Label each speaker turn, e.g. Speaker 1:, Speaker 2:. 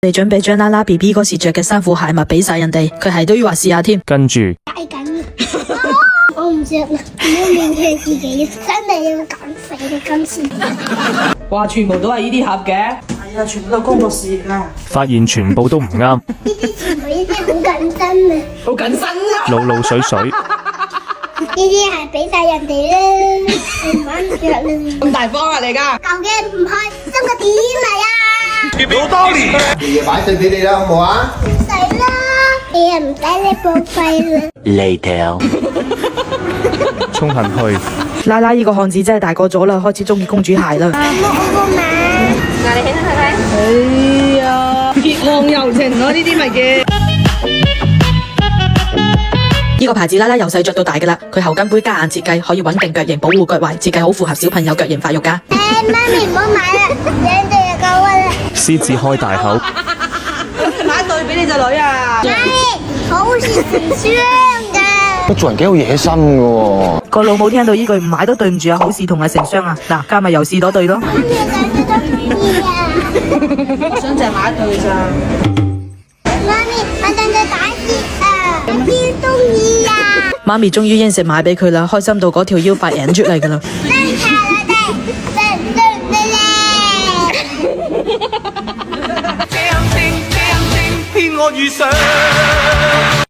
Speaker 1: 你準備將啦啦 BB 嗰時着嘅衫褲鞋襪俾晒人哋，佢係都要話試下添。
Speaker 2: 跟住
Speaker 3: 大緊，我唔着啦，唔好勉強自己，真係要減肥嘅今次。
Speaker 4: 哇，全部都係呢啲盒嘅。係啊，全部都係工作室㗎。
Speaker 2: 發現全部都唔啱，
Speaker 3: 呢啲全部呢啲好緊身啊！
Speaker 4: 好緊身啊！
Speaker 2: 露露水水，
Speaker 3: 呢啲係俾晒人哋啦，唔玩着啦。
Speaker 4: 咁大方啊你㗎？
Speaker 3: 究竟唔開心嘅點嚟啊？
Speaker 5: 老多年，爺爺買對俾你啦，好唔好啊？
Speaker 3: 唔使啦，你又唔使你報廢啦。
Speaker 6: Later，
Speaker 2: 衝行去，
Speaker 1: 啦啦呢個漢子真係大個咗啦，開始中意公主鞋啦。
Speaker 3: 我個名。
Speaker 7: 嗱，你起身睇睇。
Speaker 4: 哎呀，熱浪柔情咯，呢啲咪叫。
Speaker 1: 呢個牌子啦啦由細着到大噶啦，佢後跟杯加硬設計，可以穩定腳型，保護腳踝，設計好符合小朋友腳型發育噶。
Speaker 3: 媽咪唔好買啦，兩對就夠啦。
Speaker 2: 獅子開大口，
Speaker 4: 買一對俾你隻女啊！
Speaker 3: 媽咪，好似成雙㗎。
Speaker 6: 做人幾有野心㗎喎。
Speaker 1: 個老母聽到呢句唔買都對唔住啊，好事同埋成雙啊！嗱，加埋又試多對咯。
Speaker 3: 媽咪兩對都中意啊。
Speaker 4: 我想淨係買一對咋。
Speaker 3: 媽咪，我兩對打折啊，我超中意啊。
Speaker 1: 媽咪終於應承買俾佢啦，開心到嗰條腰快贏出嚟噶啦。
Speaker 3: 真係我哋，
Speaker 5: 偏我遇上。